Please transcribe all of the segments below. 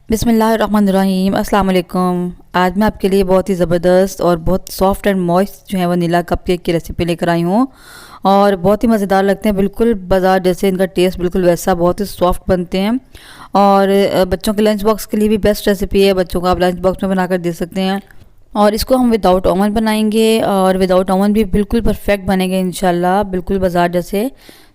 बिस्मिल्लाहिर्रहमानिर्रहीम अस्सलाम वालेकुम। आज मैं आपके लिए बहुत ही ज़बरदस्त और बहुत सॉफ्ट एंड मॉइस्ट जो है वनीला कपकेक की रेसिपी लेकर आई हूँ और बहुत ही मज़ेदार लगते हैं। बिल्कुल बाज़ार जैसे इनका टेस्ट बिल्कुल वैसा, बहुत ही सॉफ्ट बनते हैं और बच्चों के लंच बॉक्स के लिए भी बेस्ट रेसिपी है। बच्चों को आप लंच बॉक्स में बनाकर दे सकते हैं और इसको हम विदाउट ओवन बनाएंगे और विदाउट ओवन भी बिल्कुल परफेक्ट बनेंगे इंशाल्लाह, बिल्कुल बाज़ार जैसे।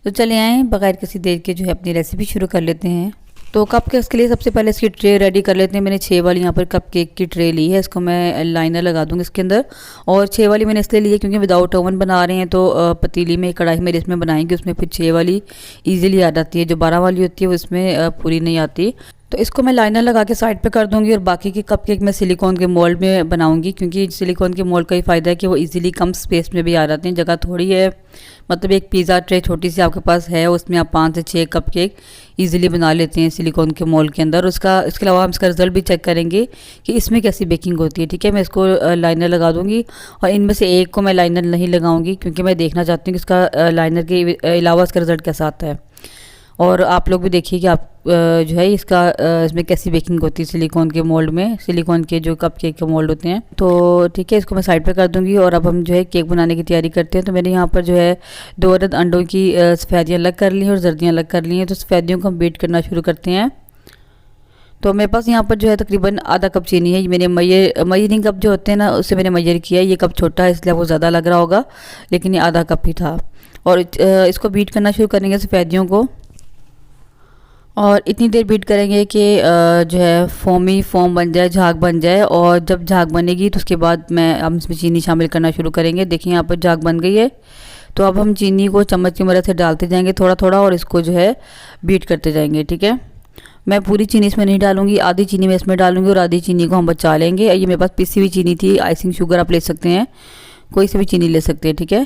तो चले आएँ बगैर किसी देर के जो है अपनी रेसिपी शुरू कर लेते हैं। तो कपकेक्स के लिए सबसे पहले इसकी ट्रे रेडी कर लेते हैं। मैंने 6 वाली यहाँ पर कपकेक की ट्रे ली है, इसको मैं लाइनर लगा दूँगी इसके अंदर। और 6 वाली मैंने इसलिए ली है क्योंकि विदाउट ओवन बना रहे हैं तो पतीली में कढ़ाई में इसमें बनाएंगे, उसमें फिर 6 वाली ईजिली आ जाती है। जो 12 वाली होती है वो इसमें पूरी नहीं आती। तो इसको मैं लाइनर लगा के साइड पे कर दूंगी और बाकी की कपकेक मैं सिलिकॉन के मोल्ड में बनाऊंगी क्योंकि सिलिकॉन के मोल्ड का ही फ़ायदा है कि वो इजीली कम स्पेस में भी आ जाते हैं। जगह थोड़ी है, मतलब एक पिज़्ज़ा ट्रे छोटी सी आपके पास है, उसमें आप 5 से 6 कपकेक इजीली बना लेते हैं सिलिकॉन के मोल्ड के अंदर। उसका इसके अलावा हम इसका रिजल्ट भी चेक करेंगे कि इसमें कैसी बेकिंग होती है। ठीक है, मैं इसको लाइनर लगा दूंगी और इनमें से एक को मैं लाइनर नहीं लगाऊंगी क्योंकि मैं देखना चाहती हूँ कि इसका लाइनर के अलावा इसका रिजल्ट कैसा आता है। और आप लोग भी देखिए कि आप जो है इसमें कैसी बेकिंग होती है सिलिकॉन के मोल्ड में, सिलिकॉन के जो कप केक के मोल्ड होते हैं। तो ठीक है, इसको मैं साइड पे कर दूंगी और अब हम जो है केक बनाने की तैयारी करते हैं। तो मैंने यहाँ पर जो है 2 अदद अंडों की सफ़ेदियाँ अलग कर ली हैं और जर्दियाँ अलग कर ली हैं। तो सफ़ेदियों को हम बीट करना शुरू करते हैं। तो मेरे पास यहाँ पर जो है तकरीबन आधा कप चीनी है। मैंने मयरिंग कप जो होते हैं ना, उससे मैंने मेजर किया है। ये कप छोटा है इसलिए वो ज़्यादा लग रहा होगा, लेकिन ये आधा कप ही था। और इसको बीट करना शुरू करेंगे सफ़ेदियों को और इतनी देर बीट करेंगे कि जो है फोम बन जाए, झाग बन जाए। और जब झाग बनेगी तो उसके बाद हम इसमें चीनी शामिल करना शुरू करेंगे। देखिए यहाँ पर झाग बन गई है। तो अब हम चीनी को चम्मच की मदद से डालते जाएंगे थोड़ा थोड़ा और इसको जो है बीट करते जाएंगे। ठीक है, मैं पूरी चीनी इसमें नहीं डालूंगी, आधी चीनी मैं इसमें डालूंगी और आधी चीनी को हम बचा लेंगे। ये मेरे पास पिसी हुई चीनी थी, आइसिंग शुगर आप ले सकते हैं, कोई सी भी चीनी ले सकते हैं। ठीक है,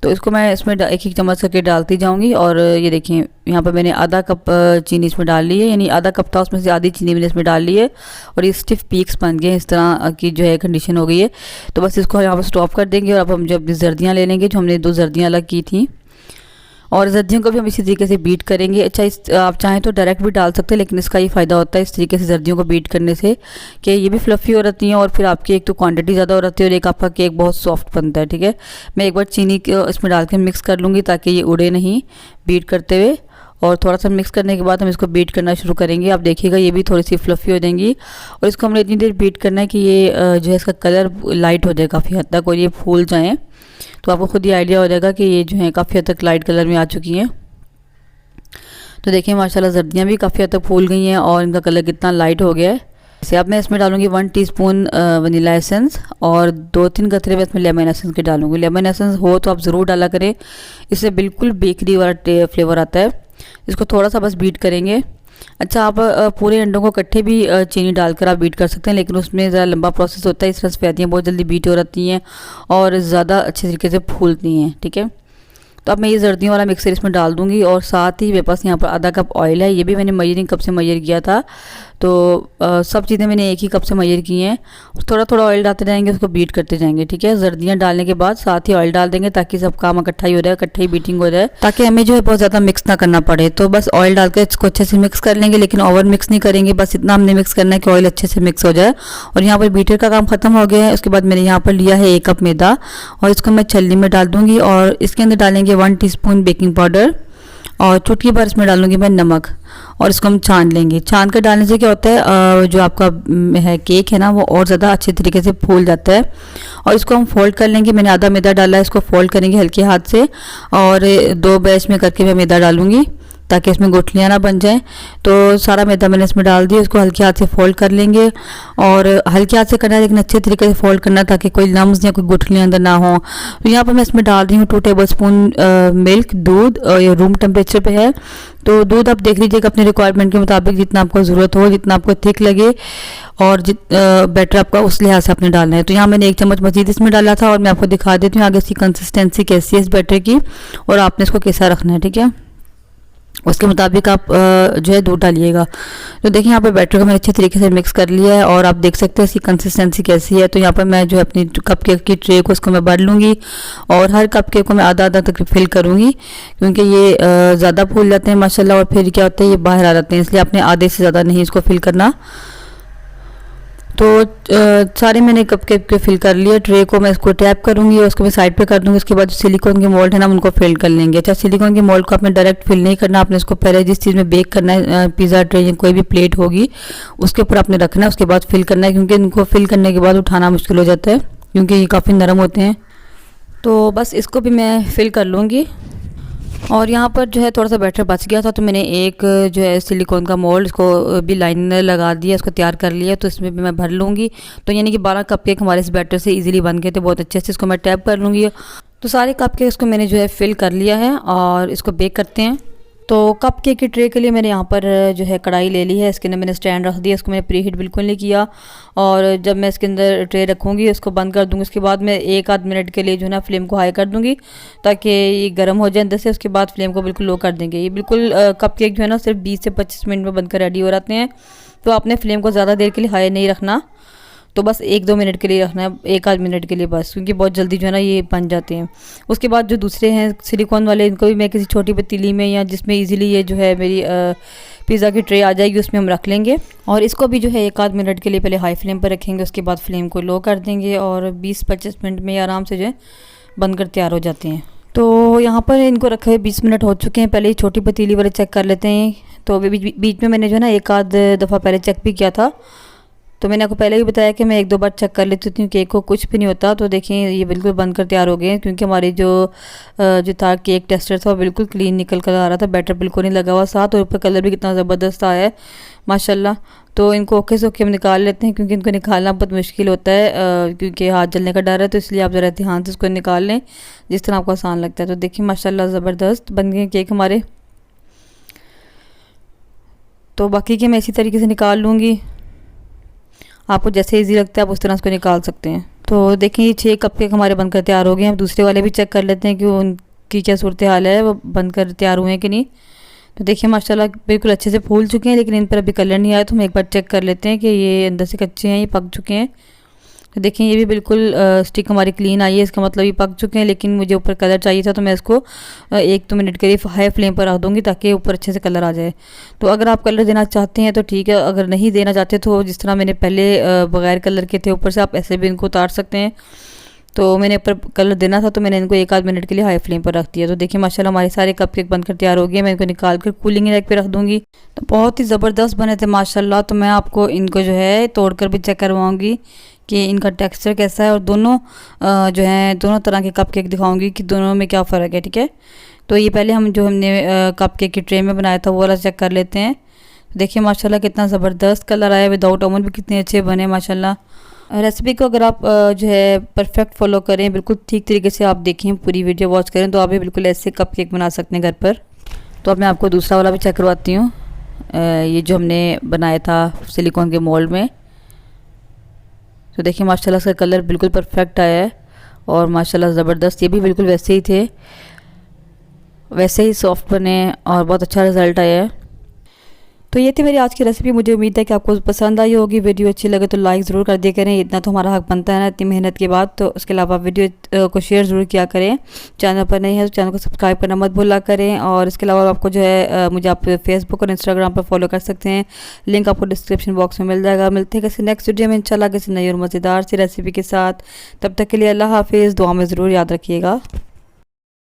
तो इसको मैं इसमें एक एक चम्मच करके डालती जाऊंगी। और ये देखिए यहाँ पर मैंने आधा कप चीनी इसमें डाल ली है, यानी आधा कप था उसमें से आधी चीनी मैंने इसमें डाल ली है और ये स्टिफ पीक्स बन गए, इस तरह की जो है कंडीशन हो गई है। तो बस इसको यहाँ पर स्टॉप कर देंगे और अब हम जो अपनी जर्दियाँ ले लेंगे, जो हमने 2 जर्दियाँ अलग की थी, और जर्दियों को भी हम इसी तरीके से बीट करेंगे। अच्छा, आप चाहें तो डायरेक्ट भी डाल सकते हैं, लेकिन इसका ये फ़ायदा होता है इस तरीके से जर्दियों को बीट करने से कि ये भी फ्लफ़ी हो जाती हैं और फिर आपकी एक तो क्वांटिटी ज़्यादा हो जाती है और एक आपका केक बहुत सॉफ्ट बनता है। ठीक है, मैं एक बार चीनी को इसमें डाल के मिक्स कर लूँगी ताकि ये उड़े नहीं बीट करते हुए। और थोड़ा सा मिक्स करने के बाद हम इसको बीट करना शुरू करेंगे। आप देखिएगा ये भी थोड़ी सी फ्लफ़ी हो जाएंगी और इसको हमने इतनी देर बीट करना है कि ये जो है इसका कलर लाइट हो जाए काफ़ी हद तक और ये फूल जाएँ। तो आपको खुद ही आइडिया हो जाएगा कि ये जो है काफ़ी हद तक लाइट कलर में आ चुकी हैं। तो देखिए माशाल्लाह जर्दियाँ भी काफ़ी हद तक फूल गई हैं और इनका कलर कितना लाइट हो गया है। जैसे अब मैं इसमें डालूंगी 1 टीस्पून वनीला एसेंस और 2-3 कतरे में इसमें लेमन एसेंस के डालूंगी। लेमन एसेंस हो तो आप ज़रूर डाला करें, इससे बिल्कुल बेकरी वाला फ्लेवर आता है। इसको थोड़ा सा बस बीट करेंगे। अच्छा, आप पूरे अंडों को इकट्ठे भी चीनी डालकर आप बीट कर सकते हैं, लेकिन उसमें ज़रा लंबा प्रोसेस होता है, इस तरह सफ़ेदियाँ बहुत जल्दी बीट हो जाती हैं और ज़्यादा अच्छे तरीके से फूलती हैं। ठीक है, तो अब मैं ये जर्दियों वाला मिक्सर इसमें डाल दूंगी और साथ ही मेरे पास यहाँ पर आधा कप ऑयल है। ये भी मैंने मेजरिंग कप से मेजर किया था। तो सब चीज़ें मैंने एक ही कप से मेजर की हैं। थोड़ा थोड़ा ऑयल डालते जाएंगे, उसको बीट करते जाएंगे। ठीक है, जर्दियाँ डालने के बाद साथ ही ऑयल डाल देंगे ताकि सब काम इकट्ठा ही हो जाए, इकट्ठा ही बीटिंग हो जाए, ताकि हमें जो है बहुत ज़्यादा मिक्स ना करना पड़े। तो बस ऑयल डालकर इसको अच्छे से मिक्स कर लेंगे, लेकिन ओवर मिक्स नहीं करेंगे, बस इतना हमने मिक्स करना है कि ऑयल अच्छे से मिक्स हो जाए। और यहाँ पर बीटर का काम खत्म हो गया है। उसके बाद मैंने यहाँ पर लिया है 1 कप मैदा और इसको मैं छलनी में डाल दूँगी और इसके अंदर डालेंगे 1 टीस्पून बेकिंग पाउडर और चुटकी भर इसमें डालूंगी मैं नमक और इसको हम छान लेंगे। छान कर डालने से क्या होता है, जो आपका है केक है ना, वो और ज़्यादा अच्छे तरीके से फूल जाता है। और इसको हम फोल्ड कर लेंगे। मैंने आधा मैदा डाला है, इसको फोल्ड करेंगे हल्के हाथ से और 2 बैच में करके मैं मैदा डालूंगी ताकि इसमें गुठलियाँ ना बन जाएं। तो सारा मैदा मैंने इसमें डाल दिया, इसको हल्के हाथ से फोल्ड कर लेंगे और हल्के हाथ से करना है, लेकिन अच्छे तरीके से फोल्ड करना ताकि कोई लम्स या कोई गुठलियाँ अंदर ना हो। तो यहाँ पर मैं इसमें डाल रही हूँ 2 टेबलस्पून मिल्क, दूध, ये रूम टेम्परेचर पे है। तो दूध आप देख लीजिएगा अपने रिक्वायरमेंट के मुताबिक, जितना आपको ज़रूरत हो, जितना आपको थिक लगे और बैटर आपका उस लिहाज से आपने डालना है। तो यहाँ मैंने 1 चम्मच मजीद इसमें डाला था और मैं आपको दिखा देती हूँ आगे इसकी कंसिस्टेंसी कैसी है इस बैटर की और आपने इसको कैसा रखना है। ठीक है, उसके मुताबिक आप जो है दूध डालिएगा। तो देखिए यहाँ पर बैटर को मैंने अच्छे तरीके से मिक्स कर लिया है और आप देख सकते हैं इसकी कंसिस्टेंसी कैसी है। तो यहाँ पर मैं जो है अपनी कप केक की ट्रे को इसको मैं भर लूँगी और हर कप केक को मैं आधा आधा तक फिल करूँगी, क्योंकि ये ज़्यादा फूल जाते हैं माशाल्लाह और फिर क्या होता है ये बाहर आ जाते हैं, इसलिए आपने आधे से ज़्यादा नहीं इसको फिल करना। तो सारे मैंने कप केक के फिल कर लिया। ट्रे को मैं इसको टैप करूँगी और उसको मैं साइड पे कर दूँगी। उसके बाद जो सिलिकॉन के मोल्ड है ना उनको फिल कर लेंगे। अच्छा, सिलिकॉन के मोल्ड को आपने डायरेक्ट फिल नहीं करना, आपने इसको पहले जिस चीज़ में बेक करना है, पिज़्ज़ा ट्रे या कोई भी प्लेट होगी उसके ऊपर आपने रखना है, उसके बाद फिल करना है, क्योंकि इनको फिल करने के बाद उठाना मुश्किल हो जाता है क्योंकि ये काफ़ी नरम होते हैं। तो बस इसको भी मैं फिल कर लूँगी। और यहाँ पर जो है थोड़ा सा बैटर बच गया था, तो मैंने एक जो है सिलिकॉन का मोल्ड इसको भी लाइनर लगा दिया, इसको तैयार कर लिया। तो इसमें भी मैं भर लूँगी। तो यानी कि 12 कप केक हमारे इस बैटर से इजीली बन गए थे बहुत अच्छे से। इसको मैं टैप कर लूँगी। तो सारे कप केक इसको मैंने जो है फिल कर लिया है और इसको बेक करते हैं। तो कप केक की ट्रे के लिए मैंने यहाँ पर जो है कढ़ाई ले ली है, इसके अंदर मैंने स्टैंड रख दिया, इसको मैंने प्री हीट बिल्कुल नहीं किया। और जब मैं इसके अंदर ट्रे रखूँगी इसको बंद कर दूँगी। उसके बाद मैं 1 आध मिनट के लिए जो है ना फ्लेम को हाई कर दूँगी ताकि ये गर्म हो जाए अंदर से। उसके बाद फ्लेम को बिल्कुल लो कर देंगे। ये बिल्कुल कप केक जो है ना सिर्फ 20 से 25 मिनट में बनकर रेडी हो जाते हैं। तो आपने फ्लेम को ज़्यादा देर के लिए हाई नहीं रखना, तो बस 1-2 मिनट के लिए रखना है, 1 आध मिनट के लिए बस, क्योंकि बहुत जल्दी जो है ना ये बन जाते हैं। उसके बाद जो दूसरे हैं सिलिकॉन वाले, इनको भी मैं किसी छोटी पतीली में या जिसमें इजीली ये जो है मेरी पिज़्ज़ा की ट्रे आ जाएगी उसमें हम रख लेंगे। और इसको भी जो है 1 आध मिनट के लिए पहले हाई फ्लेम पर रखेंगे, उसके बाद फ्लेम को लो कर देंगे और 20-25 मिनट में आराम से जो है बनकर तैयार हो जाते हैं। तो यहाँ पर इनको रखे हुए 20 मिनट हो चुके हैं। पहले ही छोटी पतीली वाले चेक कर लेते हैं। तो बीच में मैंने जो है ना 1 आध दफ़ा पहले चेक भी किया था। तो मैंने आपको पहले भी बताया कि मैं 1-2 बार चेक कर लेती हूँ केक को, कुछ भी नहीं होता। तो देखिए ये बिल्कुल बनकर तैयार हो गए हैं, क्योंकि हमारी जो था केक टेस्टर था वो बिल्कुल क्लीन निकल कर आ रहा था, बैटर बिल्कुल नहीं लगा हुआ साथ, और ऊपर कलर भी कितना ज़बरदस्त आया है माशाल्लाह। तो इनको ओके से ओके हम निकाल लेते हैं, क्योंकि इनको निकालना बहुत मुश्किल होता है, क्योंकि हाथ जलने का डर है। तो इसलिए आप ज़रा ध्यान से इसको निकाल लें जिस तरह आपको आसान लगता है। तो देखिए माशाल्लाह ज़बरदस्त बन गए केक हमारे। तो बाकी के मैं इसी तरीके से निकाल लूँगी, आपको जैसे इजी लगता है आप उस तरह इसको निकाल सकते हैं। तो देखिए ये 6 कप केक हमारे बनकर तैयार हो गए हैं। अब दूसरे वाले भी चेक कर लेते हैं कि उनकी क्या सूरत हाल है, वो बनकर तैयार हुए हैं कि नहीं। तो देखिए माशाल्लाह बिल्कुल अच्छे से फूल चुके हैं, लेकिन इन पर अभी कलर नहीं आया। तो हम एक बार चेक कर लेते हैं कि ये अंदर से कच्चे हैं, ये पक चुके हैं। तो देखिए ये भी बिल्कुल स्टिक हमारी क्लीन आई है, इसका मतलब ये पक चुके हैं। लेकिन मुझे ऊपर कलर चाहिए था, तो मैं इसको 1-2 मिनट के लिए हाई फ्लेम पर रख दूँगी ताकि ऊपर अच्छे से कलर आ जाए। तो अगर आप कलर देना चाहते हैं तो ठीक है, अगर नहीं देना चाहते तो जिस तरह मैंने पहले बगैर कलर के थे ऊपर से, आप ऐसे भी इनको उतार सकते हैं। तो मैंने ऊपर कलर देना था तो मैंने इनको 1 आध मिनट के लिए हाई फ्लेम पर रख दिया। तो देखिए माशाल्लाह हमारे सारे कप केक बनकर तैयार हो गए। मैं इनको निकाल कर कूलिंग रैक पे रख दूँगी। तो बहुत ही ज़बरदस्त बने थे माशाल्लाह। तो मैं आपको इनको जो है तोड़ कर भी चेक करवाऊँगी कि इनका टेक्सचर कैसा है, और दोनों जो हैं दोनों तरह के कप केक दिखाऊँगी कि दोनों में क्या फ़र्क है, ठीक है। तो ये पहले हम जो हमने कप केक की ट्रे में बनाया था वो वाला चेक कर लेते हैं। देखिए माशाल्लाह कितना ज़बरदस्त कलर आया, विदाउट ओवन भी कितने अच्छे बने माशाल्लाह। रेसिपी को अगर आप जो है परफेक्ट फॉलो करें, बिल्कुल ठीक तरीके से आप देखें, पूरी वीडियो वॉच करें, तो आप भी बिल्कुल ऐसे कप केक बना सकते हैं घर पर। तो अब मैं आपको दूसरा वाला भी चेक करवाती हूँ, ये जो हमने बनाया था सिलिकॉन के मोल्ड में। तो देखिए माशाल्लाह इसका कलर बिल्कुल परफेक्ट आया है और माशाल्लाह ज़बरदस्त, ये भी बिल्कुल वैसे ही थे, वैसे ही सॉफ्ट बने और बहुत अच्छा रिज़ल्ट आया है। तो ये थी मेरी आज की रेसिपी। मुझे उम्मीद है कि आपको पसंद आई होगी। वीडियो अच्छी लगे तो लाइक ज़रूर कर दिया करें, इतना तो हमारा हक बनता है ना इतनी मेहनत के बाद। तो उसके अलावा वीडियो को शेयर ज़रूर किया करें। चैनल पर नहीं है तो चैनल को सब्सक्राइब करना मत भूला करें। और इसके अलावा आपको जो है मुझे आप फेसबुक और इंस्टाग्राम पर फॉलो कर सकते हैं, लिंक आपको डिस्क्रिप्शन बॉक्स में मिल जाएगा। मिलते हैं किसी नेक्स्ट वीडियो में इंशाल्लाह किसी नई और मज़ेदार सी रेसिपी के साथ। तब तक के लिए अल्लाह हाफिज़, दुआ में ज़रूर याद रखिएगा।